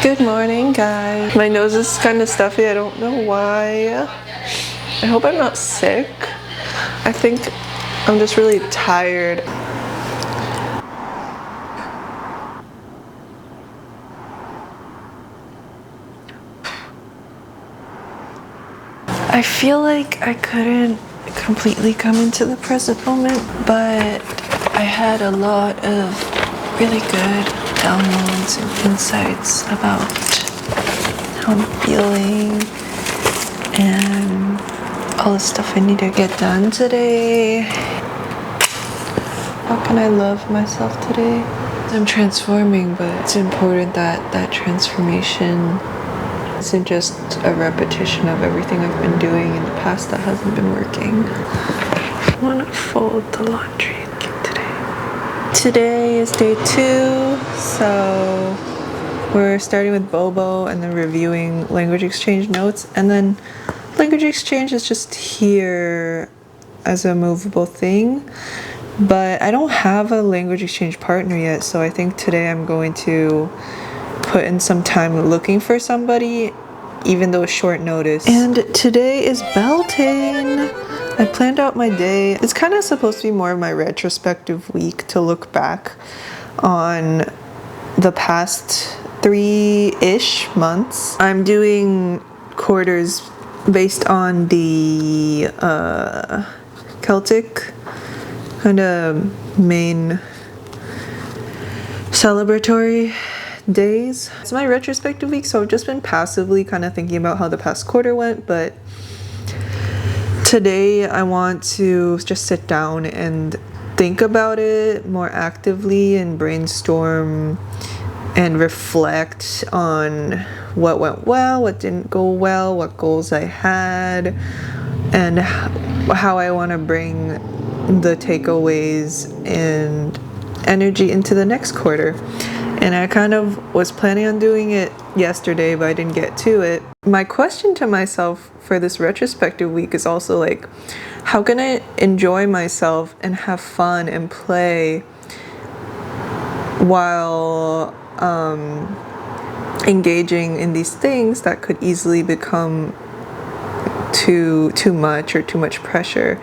Good morning, guys. My nose is kind of stuffy. I don't know why. I hope I'm not sick. I think I'm just really tired. I feel like I couldn't completely come into the present moment, but I had a lot of really good downloads and insights about how I'm feeling and all the stuff I need to get done today. How can I love myself today? I'm transforming, but it's important that that transformation isn't just a repetition of everything I've been doing in the past that hasn't been working. I want to fold the laundry today. Today is day 2, so we're starting with Bobo and then reviewing language exchange notes. And then language exchange is just here as a movable thing. But I don't have a language exchange partner yet, so I think today I'm going to put in some time looking for somebody, even though it's short notice. And today is Beltane. I planned out my day. It's kind of supposed to be more of my retrospective week to look back on the past 3-ish months. I'm doing quarters based on the Celtic kind of main celebratory days. It's my retrospective week, so I've just been passively kind of thinking about how the past quarter went, but today I want to just sit down and think about it more actively and brainstorm and reflect on what went well, what didn't go well, what goals I had, and how I want to bring the takeaways and energy into the next quarter. And I kind of was planning on doing it yesterday, but I didn't get to it. My question to myself for this retrospective week is also like, how can I enjoy myself and have fun and play while engaging in these things that could easily become too much or too much pressure?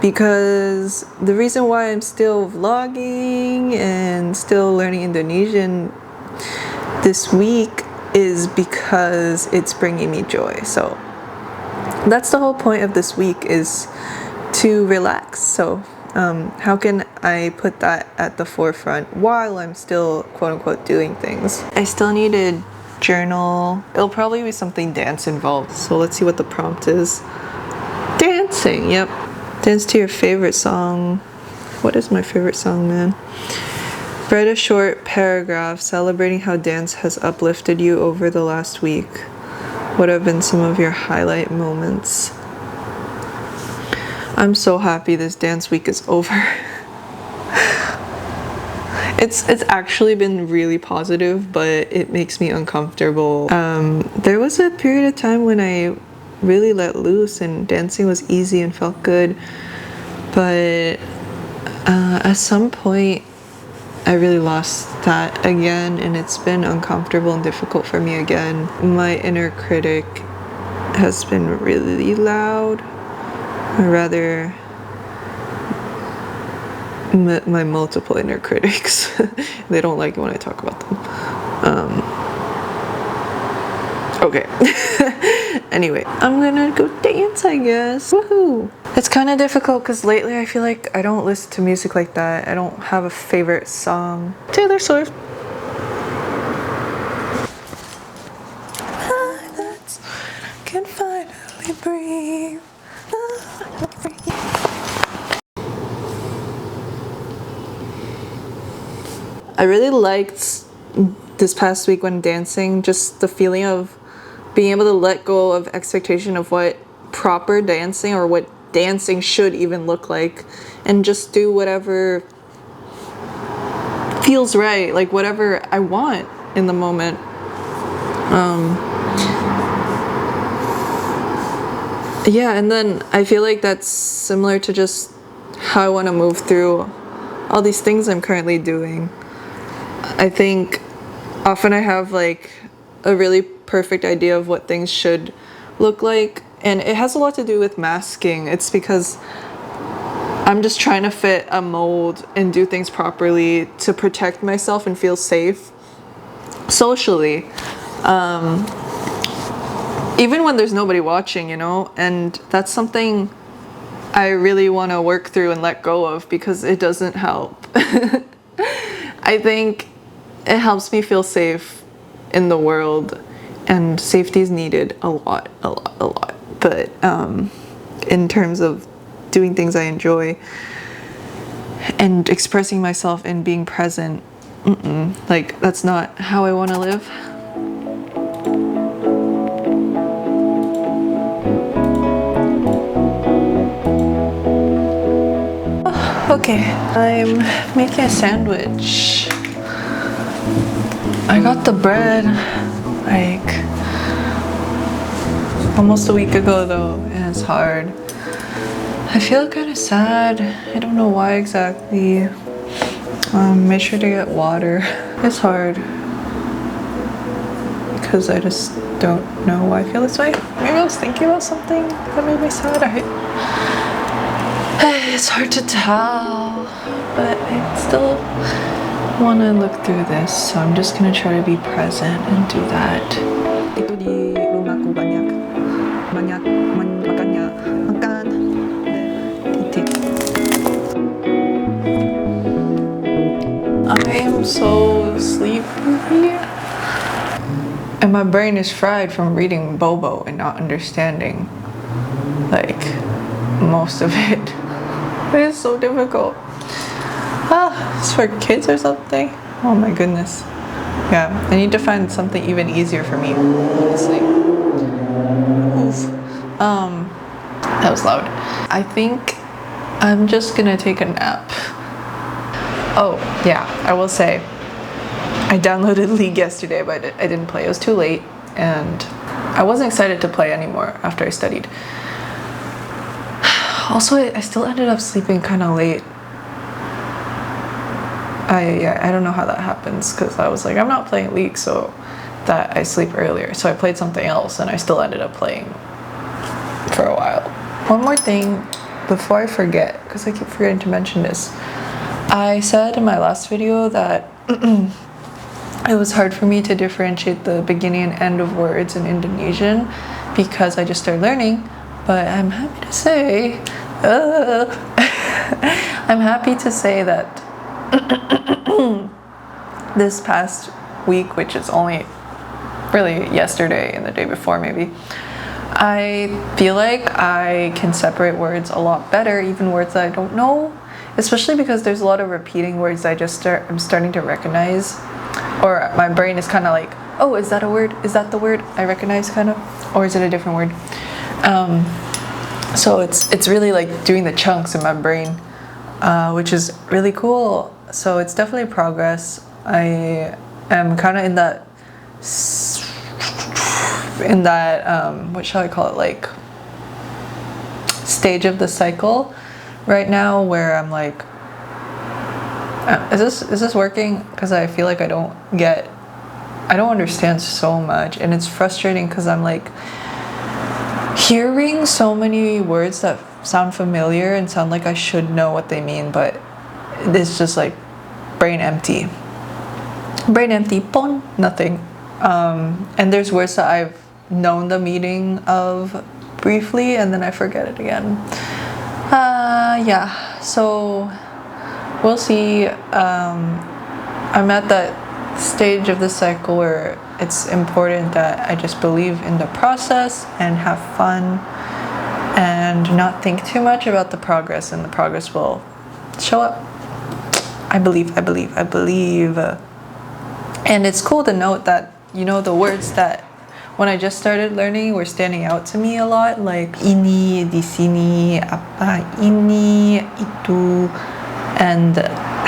Because the reason why I'm still vlogging and still learning Indonesian this week is because it's bringing me joy. So that's the whole point of this week, is to relax. So how can I put that at the forefront while I'm still quote-unquote doing things? I still need to journal. It'll probably be something dance involved. So let's see what the prompt is. Dancing, yep. Dance to your favorite song. What is my favorite song, man? Write a short paragraph celebrating how dance has uplifted you over the last week. What have been some of your highlight moments? I'm so happy this dance week is over. It's actually been really positive, but it makes me uncomfortable. There was a period of time when I really let loose and dancing was easy and felt good, but at some point I really lost that again, and it's been uncomfortable and difficult for me again. My inner critic has been really loud, or rather my multiple inner critics. They don't like it when I talk about them. Okay. Anyway, I'm gonna go dance, I guess. Woohoo! It's kind of difficult because lately I feel like I don't listen to music like that. I don't have a favorite song. Taylor Swift. Pilots can finally breathe. I really liked this past week when dancing, just the feeling of being able to let go of expectation of what proper dancing or what dancing should even look like, and just do whatever feels right, like whatever I want in the moment. Yeah, and then I feel like that's similar to just how I want to move through all these things I'm currently doing. I think often I have like a really perfect idea of what things should look like, and it has a lot to do with masking. It's because I'm just trying to fit a mold and do things properly to protect myself and feel safe socially, even when there's nobody watching, you know. And that's something I really want to work through and let go of, because it doesn't help. I think it helps me feel safe in the world, and safety is needed a lot. But in terms of doing things I enjoy and expressing myself and being present, like, that's not how I want to live. Okay, I'm making a sandwich. I got the bread like almost a week ago though, and it's hard. I feel kind of sad. I don't know why exactly. Make sure to get water. It's hard because I just don't know why I feel this way. Maybe I was thinking about something that made me sad. It's hard to tell, but I still want to look through this, so I'm just gonna try to be present and do that. Itu di rumahku banyak makannya makan titik. I am so sleepy, and my brain is fried from reading Bobo and not understanding like most of it. It is so difficult. It's for kids or something. Oh my goodness. Yeah, I need to find something even easier for me, honestly. Oof. That was loud. I think I'm just gonna take a nap. Oh, yeah, I will say, I downloaded League yesterday, but I didn't play. It was too late, and I wasn't excited to play anymore after I studied. Also, I still ended up sleeping kind of late. I don't know how that happens, because I was like, I'm not playing League, so that I sleep earlier. So I played something else, and I still ended up playing for a while. One more thing before I forget, because I keep forgetting to mention this. I said in my last video that it was hard for me to differentiate the beginning and end of words in Indonesian because I just started learning. But I'm happy to say, I'm happy to say that this past week, which is only really yesterday and the day before maybe, I feel like I can separate words a lot better, even words that I don't know, especially because there's a lot of repeating words that I'm starting to recognize, or my brain is kind of like, oh, is that a word? Is that the word I recognize, kind of, or is it a different word? So it's really like doing the chunks in my brain, which is really cool. So it's definitely progress. I am kind of in that what shall I call it, like stage of the cycle right now, where I'm like, is this working? Because I feel like I don't understand so much, and it's frustrating because I'm like hearing so many words that sound familiar and sound like I should know what they mean, but it's just like brain empty, pon, nothing. And there's words that I've known the meaning of briefly, and then I forget it again. Yeah, so we'll see. I'm at that stage of the cycle where it's important that I just believe in the process and have fun and not think too much about the progress, and the progress will show up. I believe. And it's cool to note that, you know, the words that when I just started learning were standing out to me a lot, like ini, di sini, apa, ini, itu, and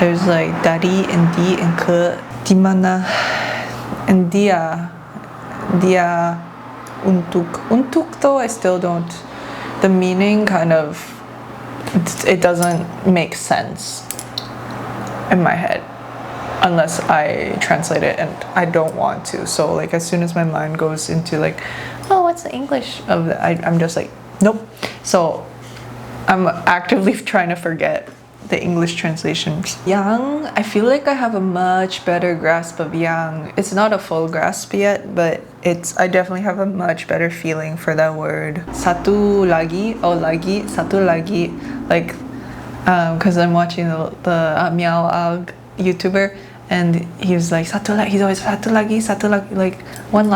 there's like dari and di and ke, di mana, and dia, untuk though I still don't, the meaning kind of, it doesn't make sense in my head. unless I translate it, and I don't want to. So like as soon as my mind goes into like, oh, what's the English of that, I'm just like, nope. So I'm actively trying to forget the English translations. Yang, I feel like I have a much better grasp of yang. It's not a full grasp yet, but I definitely have a much better feeling for that word. Satu lagi, oh lagi, satu lagi, like, because I'm watching the Meow Ag YouTuber, and he was like satu lagi. He's always satu lagi, like one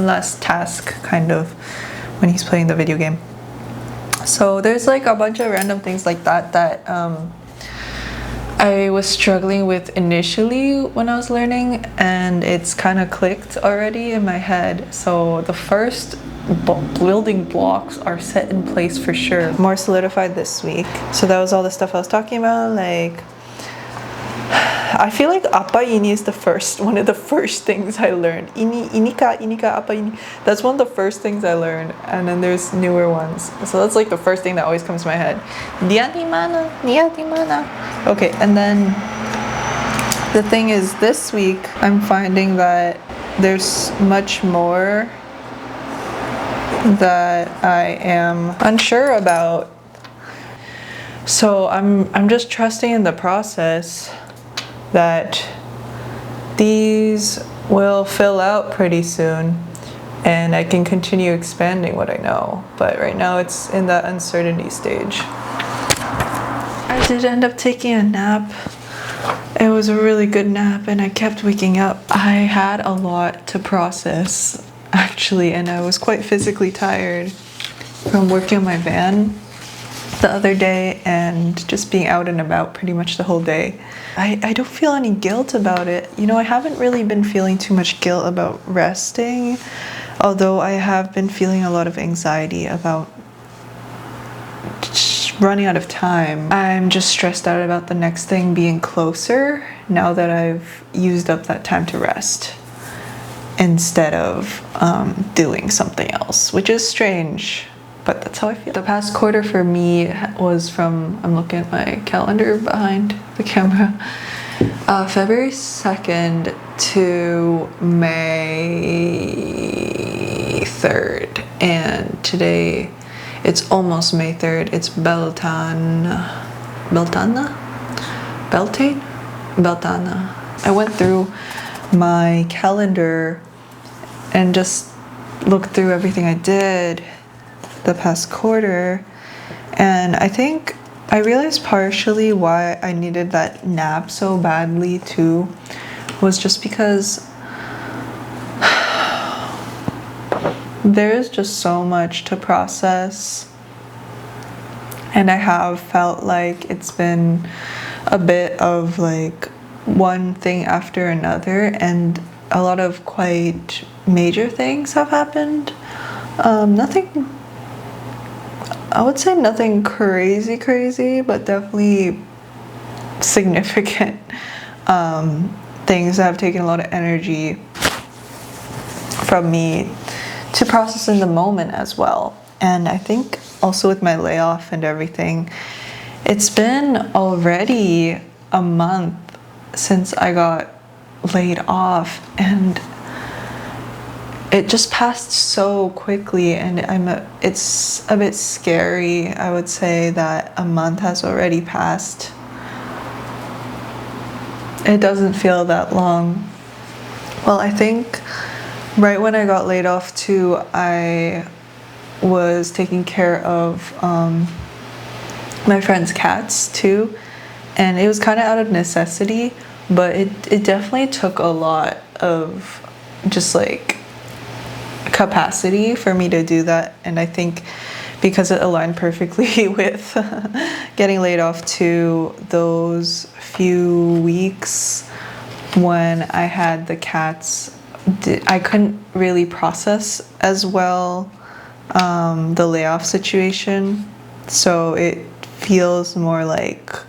last task, kind of, when he's playing the video game. So there's like a bunch of random things like that I was struggling with initially when I was learning, and it's kind of clicked already in my head. So the first building blocks are set in place for sure. More solidified this week. So that was all the stuff I was talking about. Like, I feel like apa ini is one of the first things I learned. Ini kah apa ini. That's one of the first things I learned, and then there's newer ones. So that's like the first thing that always comes to my head. Dia di mana? Dia di mana? Okay, and then the thing is, this week I'm finding that there's much more that I am unsure about. So I'm just trusting in the process that these will fill out pretty soon, and I can continue expanding what I know. But right now it's in that uncertainty stage. I did end up taking a nap. It was a really good nap, and I kept waking up. I had a lot to process, actually, and I was quite physically tired from working on my van the other day and just being out and about pretty much the whole day. I don't feel any guilt about it. You know, I haven't really been feeling too much guilt about resting, although I have been feeling a lot of anxiety about just running out of time. I'm just stressed out about the next thing being closer now that I've used up that time to rest instead of doing something else, which is strange. But that's how I feel. The past quarter for me was from, I'm looking at my calendar behind the camera, February 2nd to May 3rd. And today, it's almost May 3rd. It's Beltane? I went through my calendar and just looked through everything I did the past quarter, and I think I realized partially why I needed that nap so badly too was just because there's just so much to process, and I have felt like it's been a bit of like one thing after another, and a lot of quite major things have happened. I would say nothing crazy, but definitely significant things that have taken a lot of energy from me to process in the moment as well. And I think also with my layoff and everything, it's been already a month since I got laid off, and it just passed so quickly, and it's a bit scary, I would say, that a month has already passed. It doesn't feel that long. Well, I think right when I got laid off too, I was taking care of my friend's cats too, and it was kind of out of necessity, but it definitely took a lot of just like capacity for me to do that. And I think because it aligned perfectly with getting laid off to those few weeks when I had the cats, I couldn't really process as well the layoff situation. So it feels more like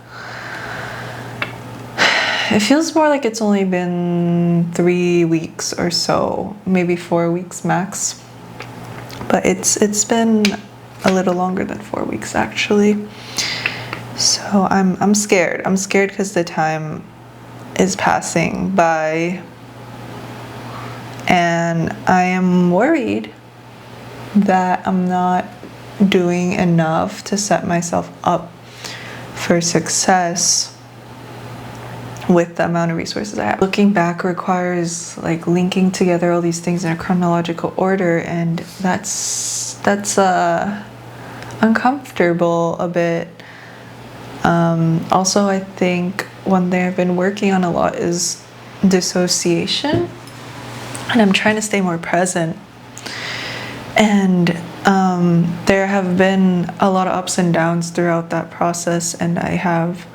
it's only been 3 weeks or so, maybe 4 weeks max. But it's been a little longer than 4 weeks actually. So I'm scared. I'm scared because the time is passing by, and I am worried that I'm not doing enough to set myself up for success with the amount of resources I have. Looking back requires like linking together all these things in a chronological order, and that's uncomfortable a bit. Also, I think one thing I've been working on a lot is dissociation, and I'm trying to stay more present. And there have been a lot of ups and downs throughout that process, and I have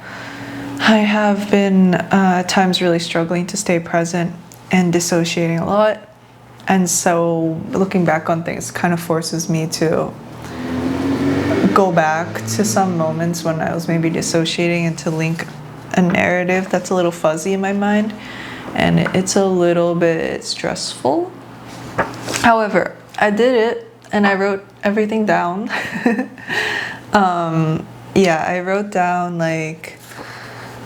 been at times really struggling to stay present and dissociating a lot. And so looking back on things kind of forces me to go back to some moments when I was maybe dissociating and to link a narrative that's a little fuzzy in my mind, and it's a little bit stressful. However, I did it and I wrote everything down. I wrote down like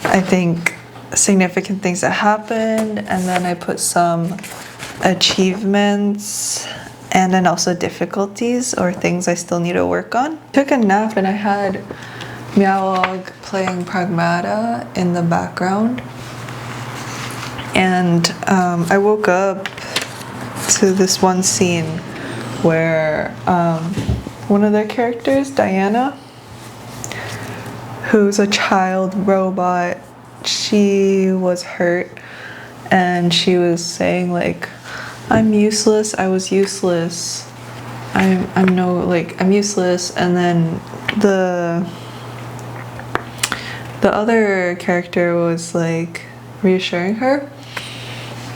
I think significant things that happened, and then I put some achievements and then also difficulties or things I still need to work on. Took a nap and I had Miawag playing Pragmata in the background, and I woke up to this one scene where one of their characters, Diana, who's a child robot, she was hurt and she was saying like, I'm useless, I was useless, I'm useless. And then the other character was like reassuring her,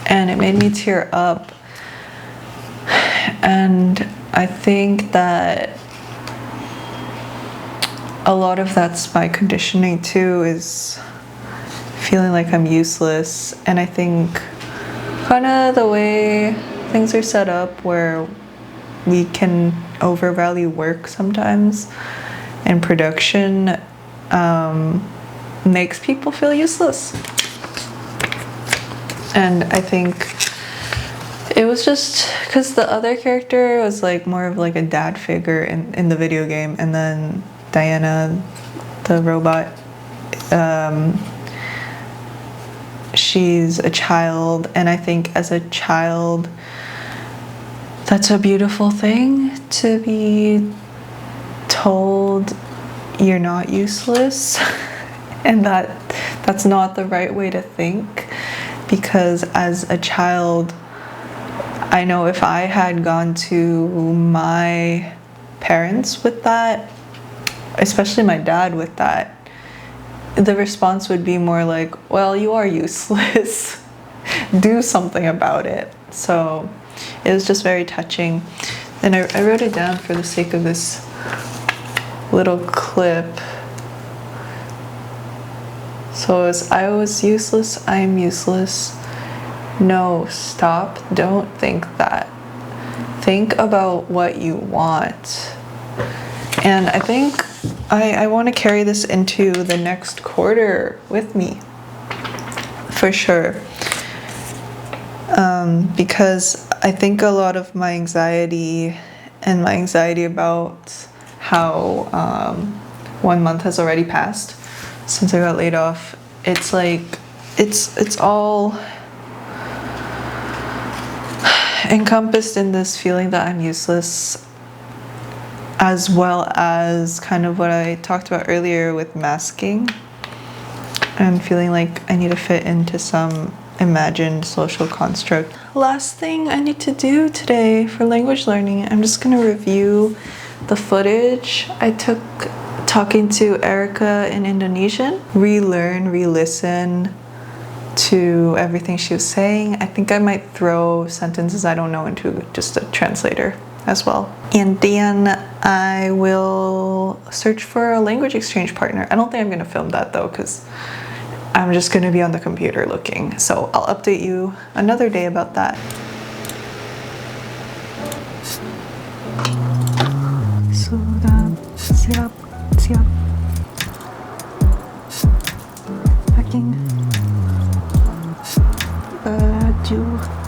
and it made me tear up. And I think that a lot of that's my conditioning too, is feeling like I'm useless. And I think kind of the way things are set up where we can overvalue work sometimes and production makes people feel useless. And I think it was just because the other character was like more of like a dad figure in the video game, and then Diana, the robot, she's a child, and I think as a child that's a beautiful thing, to be told you're not useless and that's not the right way to think. Because as a child, I know if I had gone to my parents with that, especially my dad with that, the response would be more like, well, you are useless. Do something about it. So it was just very touching. And I wrote it down for the sake of this little clip. So I was useless, I'm useless. No, stop, don't think that. Think about what you want. And I think I want to carry this into the next quarter with me, for sure. Because I think a lot of my anxiety about how 1 month has already passed since I got laid off, it's like, it's all encompassed in this feeling that I'm useless, as well as kind of what I talked about earlier with masking and feeling like I need to fit into some imagined social construct. Last thing I need to do today for language learning, I'm just going to review the footage I took talking to Erica in Indonesian, relearn, re-listen to everything she was saying. I think I might throw sentences I don't know into just a translator as well. And then I will search for a language exchange partner. I don't think I'm going to film that though, because I'm just going to be on the computer looking. So I'll update you another day about that. Sudah siap. Adieu.